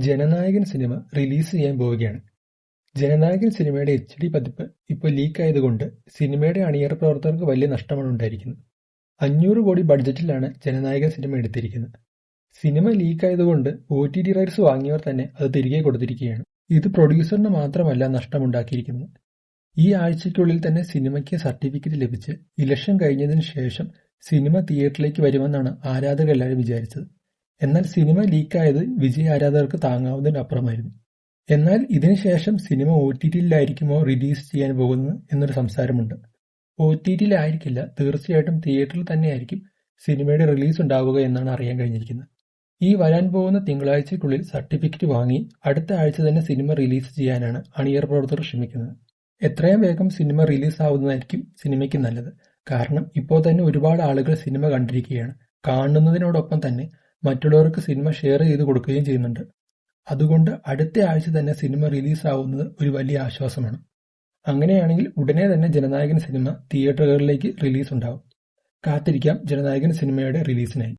Jananayakan cinema release ചെയ്യാൻ പോവുകയാണ്. ജനനായകൻ സിനിമയുടെ HD പതിപ്പ് ഇപ്പോൾ ലീക്കായതുകൊണ്ട് സിനിമയുടെ അണിയറ പ്രവർത്തകർക്ക് വലിയ നഷ്ടമാണ് ഉണ്ടായിരിക്കുന്നത്. 500 കോടി ബഡ്ജറ്റിലാണ് ജനനായകൻ സിനിമ എടുത്തിരിക്കുന്നത്. സിനിമ ലീക്കായതുകൊണ്ട് OTT റൈറ്റ്സ് വാങ്ങിയവർ തന്നെ അത് തിരികെ കൊടുത്തിരിക്കുകയാണ്. ഇത് പ്രൊഡ്യൂസറിന് മാത്രമല്ല നഷ്ടമുണ്ടാക്കിയിരിക്കുന്നത്. ഈ ആഴ്ചയ്ക്കുള്ളിൽ തന്നെ സിനിമയ്ക്ക് സർട്ടിഫിക്കറ്റ് ലഭിച്ച് ഇലക്ഷൻ കഴിഞ്ഞതിന് ശേഷം സിനിമ തിയേറ്ററിലേക്ക് വരുമെന്നാണ് ആരാധകരെല്ലാവരും വിചാരിച്ചത്. എന്നാൽ സിനിമ ലീക്കായത് വിജയ് ആരാധകർക്ക് താങ്ങാവുന്നതിനപ്പുറമായിരുന്നു. എന്നാൽ ഇതിനുശേഷം സിനിമ OTT-യിലായിരിക്കുമോ റിലീസ് ചെയ്യാൻ പോകുന്നത് എന്നൊരു സംസാരമുണ്ട്. OTT-യിലായിരിക്കില്ല, തീർച്ചയായിട്ടും തിയേറ്ററിൽ തന്നെയായിരിക്കും സിനിമയുടെ റിലീസ് ഉണ്ടാവുക എന്നാണ് അറിയാൻ കഴിഞ്ഞിരിക്കുന്നത്. ഈ വരാൻ പോകുന്ന തിങ്കളാഴ്ചയ്ക്കുള്ളിൽ സർട്ടിഫിക്കറ്റ് വാങ്ങി അടുത്ത ആഴ്ച തന്നെ സിനിമ റിലീസ് ചെയ്യാനാണ് അണിയറ പ്രവർത്തകർ ശ്രമിക്കുന്നത്. എത്രയും വേഗം സിനിമ റിലീസ് ആവുന്നതായിരിക്കും സിനിമയ്ക്ക് നല്ലത്. കാരണം ഇപ്പോൾ തന്നെ ഒരുപാട് ആളുകൾ സിനിമ കണ്ടിരിക്കുകയാണ്. കാണുന്നതിനോടൊപ്പം തന്നെ മറ്റുള്ളവർക്ക് സിനിമ ഷെയർ ചെയ്ത് കൊടുക്കുകയും ചെയ്യുന്നുണ്ട്. അതുകൊണ്ട് അടുത്ത ആഴ്ച തന്നെ സിനിമ റിലീസ് ആവുന്നത് ഒരു വലിയ ആശ്വാസമാണ്. അങ്ങനെയാണെങ്കിൽ ഉടനെ തന്നെ ജനനായകൻ സിനിമ തിയേറ്ററുകളിലേക്ക് റിലീസ് ഉണ്ടാവും. കാത്തിരിക്കാം ജനനായകൻ സിനിമയുടെ റിലീസിനായി.